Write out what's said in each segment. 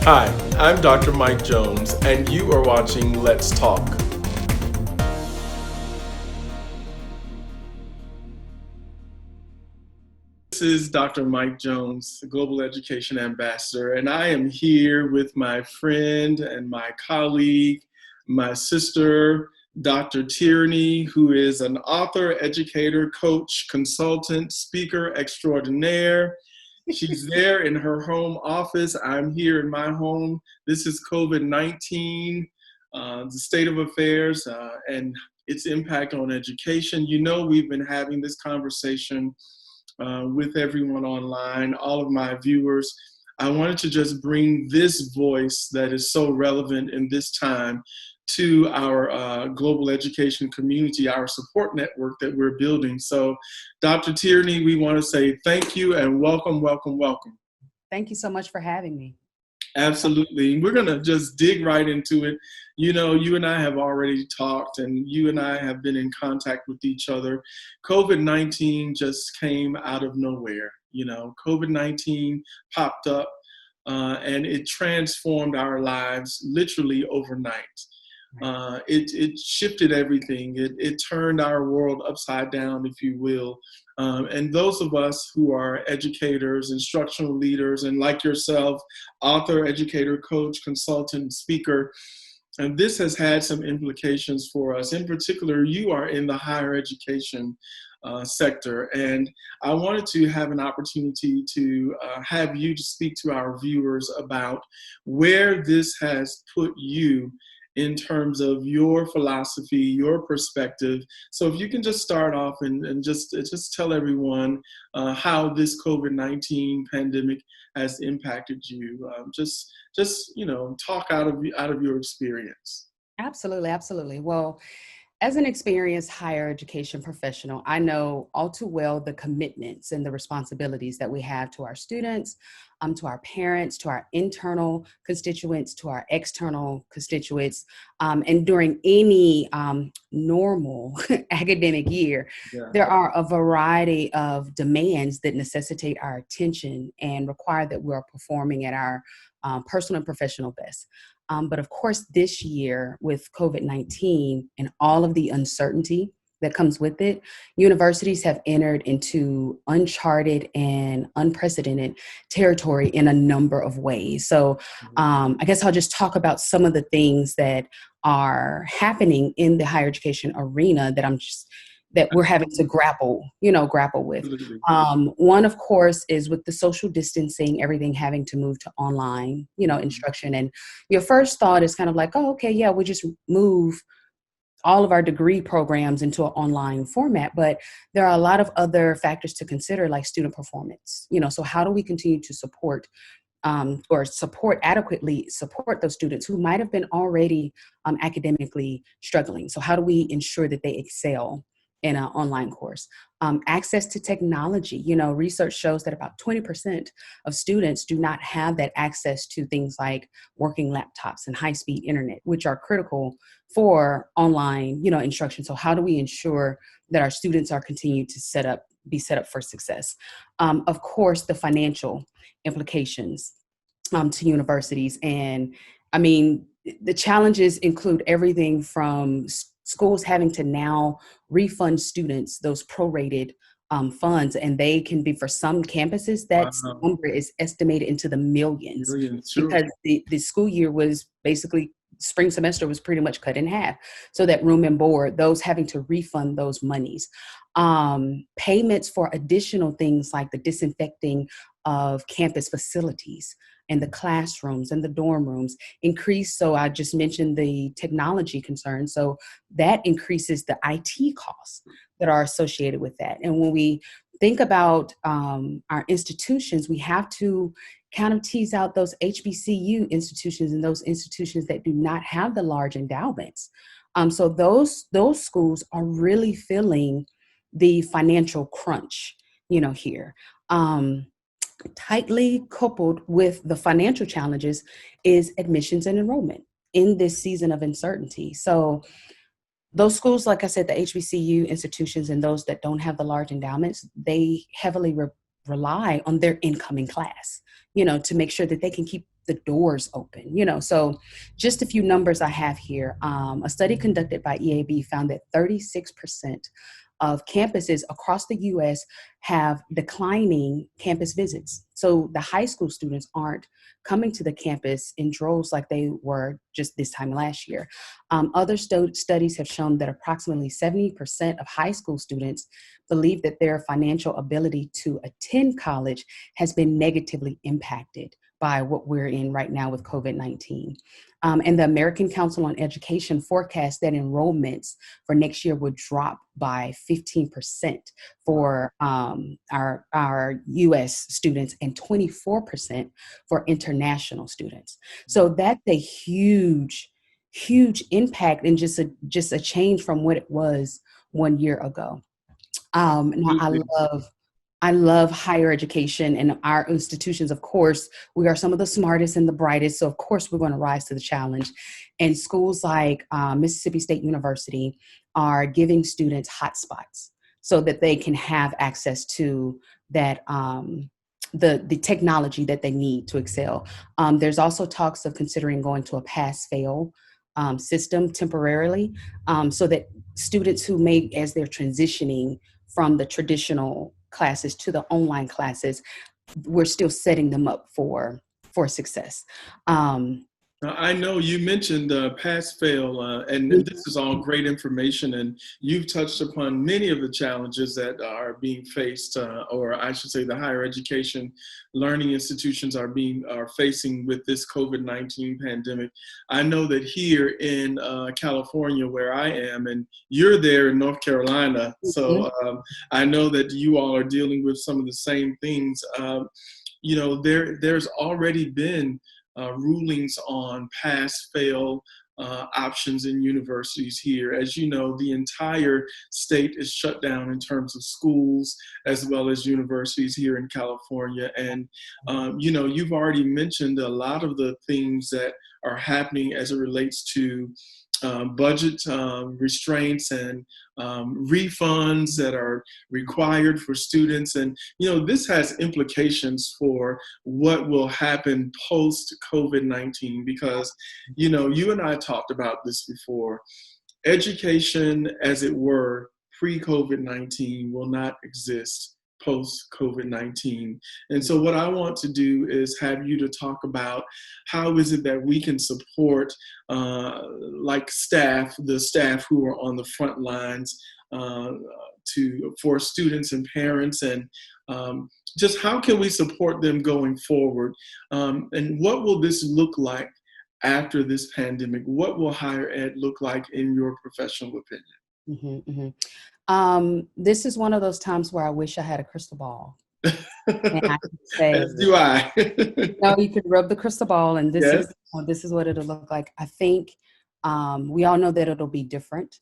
Hi, I'm Dr. Mike Jones, and you are watching Let's Talk. This is Dr. Mike Jones, the Global Education Ambassador, and I am here with my friend and my colleague, my sister, Dr. Tierney, who is an author, educator, coach, consultant, speaker extraordinaire. She's there in her home office. I'm here in my home. This is COVID-19, the state of affairs, and its impact on education. You know, we've been having this conversation with everyone online, all of my viewers. I wanted to just bring this voice that is so relevant in this time to our global education community, our support network that we're building. So, Dr. Tierney, we want to say thank you and welcome, welcome, welcome. Thank you so much for having me. Absolutely. We're going to just dig right into it. You know, you and I have already talked and you and I have been in contact with each other. COVID-19 just came out of nowhere. You know, COVID-19 popped up and it transformed our lives literally overnight. It shifted everything. It turned our world upside down, if you will. And those of us who are educators, instructional leaders, and like yourself, author, educator, coach, consultant, speaker, and this has had some implications for us. In particular, you are in the higher education sector, and I wanted to have an opportunity to have you to speak to our viewers about where this has put you in terms of your philosophy, your perspective. So if you can just start off and just tell everyone how this COVID-19 pandemic has impacted you. Just you know, talk out of your experience. Absolutely, absolutely. Well, as an experienced higher education professional, I know all too well the commitments and the responsibilities that we have to our students, to our parents, to our internal constituents, to our external constituents. And during any normal academic year, Yeah. there are a variety of demands that necessitate our attention and require that we are performing at our personal and professional best. But of course, this year with COVID-19 and all of the uncertainty that comes with it, universities have entered into uncharted and unprecedented territory in a number of ways. So I guess I'll just talk about some of the things that are happening in the higher education arena that we're having to grapple with. Absolutely. One, of course, is with the social distancing, everything having to move to online, instruction. And your first thought is kind of like, oh, okay, yeah, we just move all of our degree programs into an online format. But there are a lot of other factors to consider, like student performance. So how do we continue to support adequately support those students who might have been already academically struggling? So how do we ensure that they excel in an online course? Access to technology. Research shows that about 20% of students do not have that access to things like working laptops and high-speed internet, which are critical for online, instruction. So how do we ensure that our students are continued to be set up for success? Of course, the financial implications to universities. And I mean, the challenges include everything from schools having to now refund students those prorated funds, and they can be, for some campuses, that Wow. number is estimated into the millions. Millions, sure. Because the school year was basically, spring semester was pretty much cut in half. So that room and board, those having to refund those monies. Payments for additional things like the disinfecting of campus facilities and the classrooms and the dorm rooms increase. So I just mentioned the technology concern. So that increases the IT costs that are associated with that. And when we think about our institutions, we have to kind of tease out those HBCU institutions and those institutions that do not have the large endowments. So those schools are really feeling the financial crunch, here. Tightly coupled with the financial challenges is admissions and enrollment in this season of uncertainty. So those schools, like I said, the HBCU institutions and those that don't have the large endowments, they heavily rely on their incoming class, to make sure that they can keep the doors open, So just a few numbers I have here. A study conducted by EAB found that 36% of campuses across the US have declining campus visits. So the high school students aren't coming to the campus in droves like they were just this time last year. Other studies have shown that approximately 70% of high school students believe that their financial ability to attend college has been negatively impacted by what we're in right now with COVID-19. And the American Council on Education forecasts that enrollments for next year would drop by 15% for our US students and 24% for international students. So that's a huge impact and just a change from what it was 1 year ago. Now I love higher education and our institutions. Of course, we are some of the smartest and the brightest. So of course, we're going to rise to the challenge. And schools like Mississippi State University are giving students hotspots so that they can have access to that, the technology that they need to excel. There's also talks of considering going to a pass-fail system temporarily, so that students who may, as they're transitioning from the traditional classes to the online classes, we're still setting them up for success. Now, I know you mentioned pass fail, and this is all great information, and you've touched upon many of the challenges that are being faced, or I should say, the higher education learning institutions are facing with this COVID-19 pandemic. I know that here in California, where I am, and you're there in North Carolina, so I know that you all are dealing with some of the same things. There's already been rulings on pass-fail options in universities here. As you know, the entire state is shut down in terms of schools as well as universities here in California. And, you've already mentioned a lot of the things that are happening as it relates to budget restraints and refunds that are required for students. And, this has implications for what will happen post COVID-19 because, you and I talked about this before. Education, as it were, pre-COVID-19 will not exist post-COVID-19. And so what I want to do is have you to talk about how is it that we can support like the staff who are on the front lines for students and parents, and just how can we support them going forward? And what will this look like after this pandemic? What will higher ed look like in your professional opinion? Mm-hmm, mm-hmm. This is one of those times where I wish I had a crystal ball. And I could say, as do I. no, you could rub the crystal ball, and this Yes. is what it'll look like. I think we all know that it'll be different.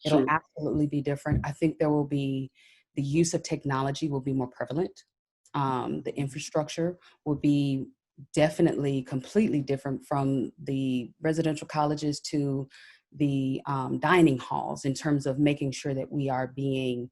It'll Sure. absolutely be different. I think there will be the use of technology will be more prevalent. The infrastructure will be definitely completely different from the residential colleges to the dining halls in terms of making sure that we are being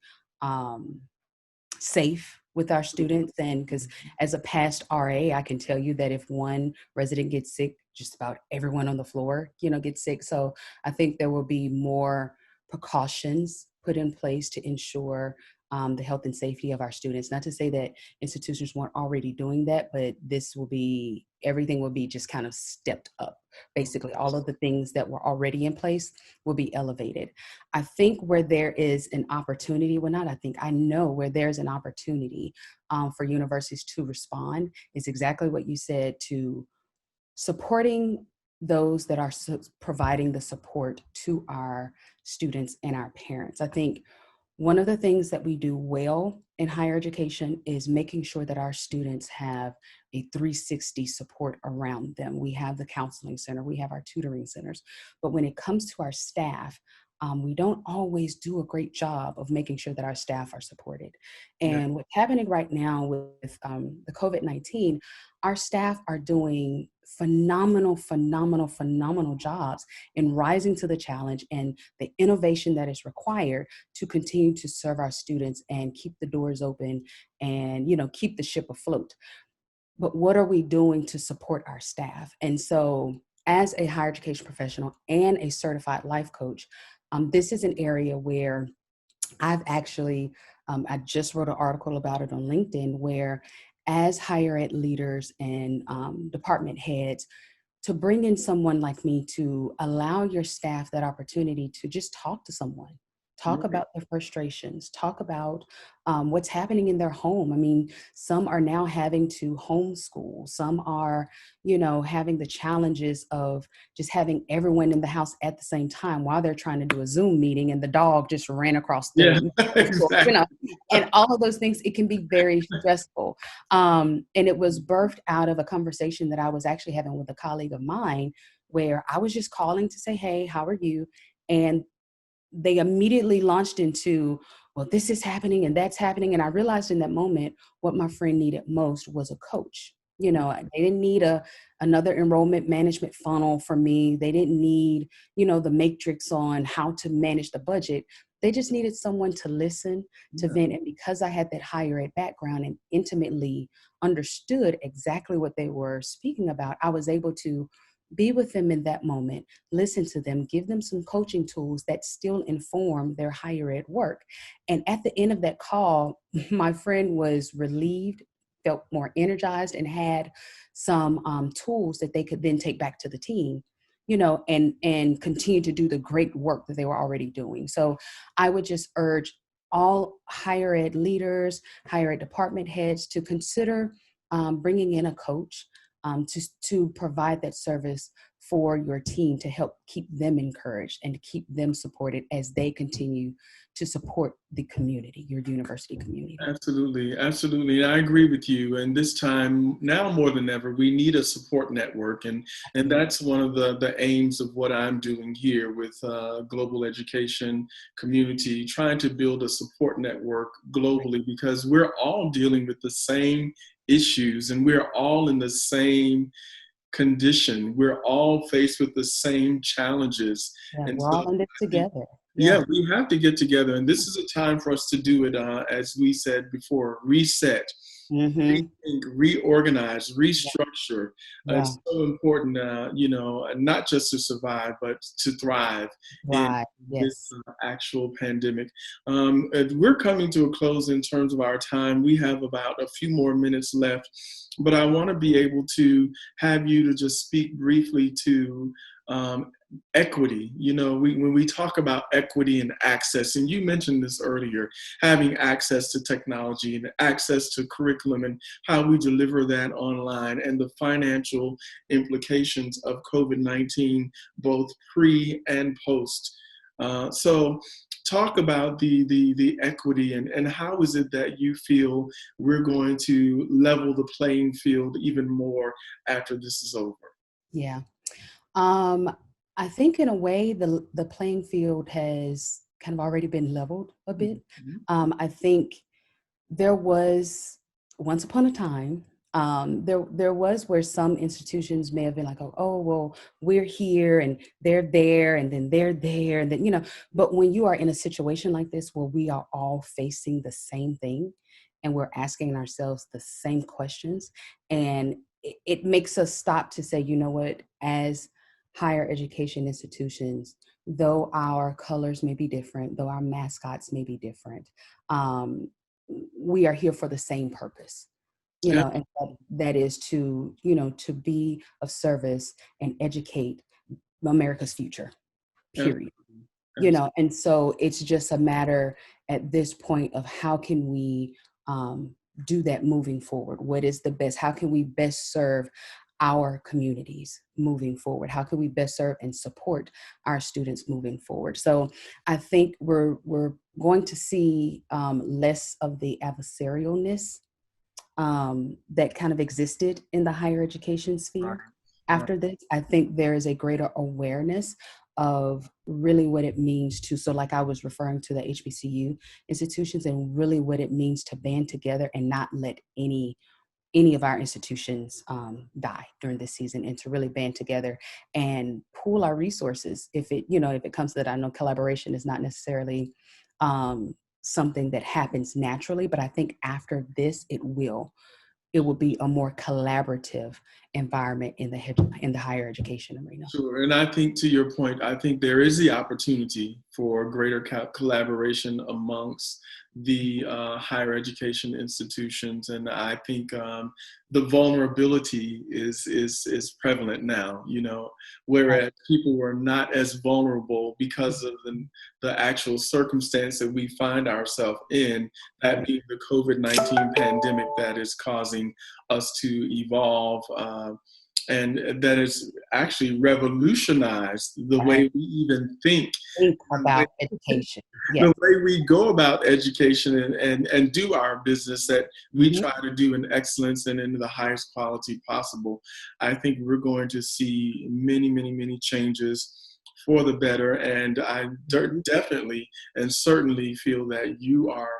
safe with our students. And because as a past RA, I can tell you that if one resident gets sick, just about everyone on the floor, gets sick. So I think there will be more precautions put in place to ensure the health and safety of our students. Not to say that institutions weren't already doing that, but everything will be just kind of stepped up. Basically, all of the things that were already in place will be elevated. I think where there is an opportunity, I know where there's an opportunity for universities to respond is exactly what you said, to supporting those that are providing the support to our students and our parents. I think one of the things that we do well in higher education is making sure that our students have a 360 support around them. We have the counseling center, we have our tutoring centers, but when it comes to our staff, we don't always do a great job of making sure that our staff are supported. Yeah. And what's happening right now with the COVID-19, our staff are doing phenomenal jobs in rising to the challenge and the innovation that is required to continue to serve our students and keep the doors open and, keep the ship afloat. But what are we doing to support our staff? And so, as a higher education professional and a certified life coach, this is an area where I've actually, I just wrote an article about it on LinkedIn, where as higher ed leaders and department heads, to bring in someone like me to allow your staff that opportunity to just talk to someone, talk Right. about their frustrations, talk about what's happening in their home. I mean, some are now having to homeschool. Some are, having the challenges of just having everyone in the house at the same time while they're trying to do a Zoom meeting and the dog just ran across Yeah, the, exactly. and all of those things. It can be very stressful. And it was birthed out of a conversation that I was actually having with a colleague of mine, where I was just calling to say, hey, how are you? And they immediately launched into, well, this is happening and that's happening. And I realized in that moment, what my friend needed most was a coach. They didn't need another enrollment management funnel from me. They didn't need, the matrix on how to manage the budget. They just needed someone to listen, to Yeah. vent. And because I had that higher ed background and intimately understood exactly what they were speaking about, I was able to be with them in that moment, listen to them, give them some coaching tools that still inform their higher ed work. And at the end of that call, my friend was relieved, felt more energized, and had some tools that they could then take back to the team, and continue to do the great work that they were already doing. So I would just urge all higher ed leaders, higher ed department heads to consider bringing in a coach to provide that service for your team, to help keep them encouraged and to keep them supported as they continue to support the community, your university community. Absolutely, absolutely. I agree with you. And this time, now more than ever, we need a support network, and that's one of the aims of what I'm doing here with Global Education Community, trying to build a support network globally, because we're all dealing with the same issues and we're all in the same condition. We're all faced with the same challenges. Yeah, And we're so all in this together. yeah, Yeah. we have to get together, and this is a time for us to do it, as we said before, reset, Mm-hmm. rethink, reorganize, restructure. Yeah. It's so important, not just to survive, but to thrive in Right. this Yes. actual pandemic. We're coming to a close in terms of our time. We have about a few more minutes left, but I want to be able to have you to just speak briefly to um, equity. When we talk about equity and access, and you mentioned this earlier, having access to technology and access to curriculum and how we deliver that online, and the financial implications of COVID-19, both pre and post. So talk about the equity, and how is it that you feel we're going to level the playing field even more after this is over? Yeah. Um, I think in a way the playing field has kind of already been leveled a bit. Mhm. I think there was once upon a time, there was where some institutions may have been like, oh, well, we're here and they're there and then they're there and then, but when you are in a situation like this where we are all facing the same thing and we're asking ourselves the same questions, and it makes us stop to say, you know what, as higher education institutions, though our colors may be different, though our mascots may be different, we are here for the same purpose, Yeah, and that is to, to be of service and educate America's future, period. absolutely. Absolutely. And so it's just a matter at this point of how can we um, do that moving forward? What is the best? How can we best serve our communities moving forward? How can we best serve and support our students moving forward? So I think we're going to see less of the adversarialness that kind of existed in the higher education Right, sphere right. after this. I think there is a greater awareness of really what it means to, so like I was referring to the HBCU institutions, and really what it means to band together and not let any of our institutions die during this season, and to really band together and pool our resources. If it comes to that, I know collaboration is not necessarily something that happens naturally, but I think after this, it will be a more collaborative environment in the higher education arena. Sure. And I think, to your point, I think there is the opportunity for greater collaboration amongst the higher education institutions. And I think the vulnerability is prevalent now, whereas people were not as vulnerable because of the actual circumstance that we find ourselves in, that being the COVID-19 pandemic that is causing us to evolve. And that has actually revolutionized the way we even think about education. Yes. The way we go about education and do our business, that we try to do in excellence and in the highest quality possible. I think we're going to see many, many, many changes for the better. And I definitely and certainly feel that you are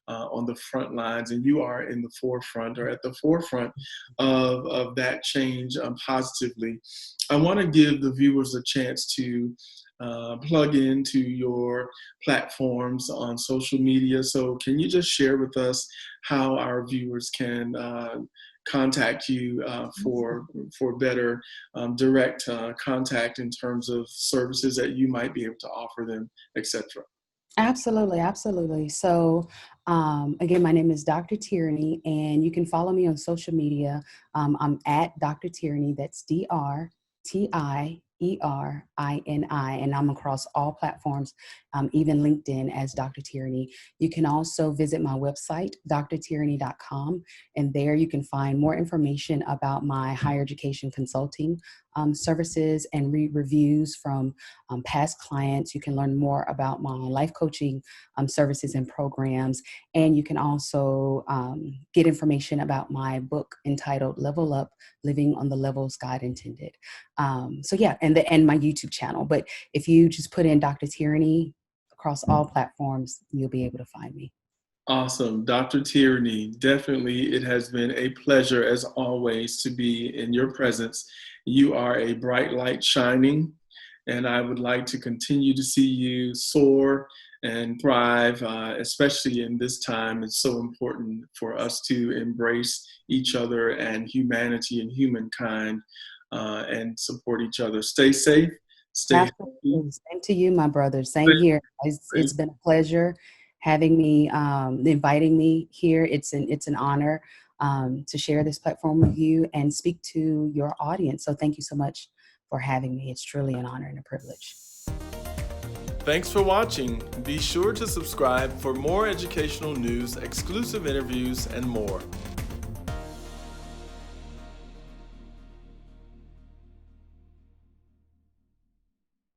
on the front lines, and you are in the forefront, or at the forefront of that change positively. I want to give the viewers a chance to plug into your platforms on social media. So can you just share with us how our viewers can contact you for better direct contact in terms of services that you might be able to offer them, etc.? Absolutely, absolutely. So again, my name is Dr. Tierney, and you can follow me on social media. I'm at Dr. Tierney. That's DrTierini, and I'm across all platforms, even LinkedIn as Dr. Tierney. You can also visit my website, drtierney.com, and there you can find more information about my higher education consulting services and read reviews from past clients. You can learn more about my life coaching services and programs, and you can also get information about my book entitled Level Up: Living on the Levels God Intended. So yeah, and my YouTube channel. But if you just put in Dr. Tierney across all platforms, you'll be able to find me. Awesome. Dr. Tierney, definitely it has been a pleasure, as always, to be in your presence. You are a bright light shining, and I would like to continue to see you soar and thrive, especially in this time. It's so important for us to embrace each other and humanity and humankind, and support each other. Stay safe. Stay healthy. Same to you, my brother. Same here. It's been a pleasure having me, inviting me here. It's an honor to share this platform with you and speak to your audience. So thank you so much for having me. It's truly an honor and a privilege. Thanks for watching. Be sure to subscribe for more educational news, exclusive interviews, and more.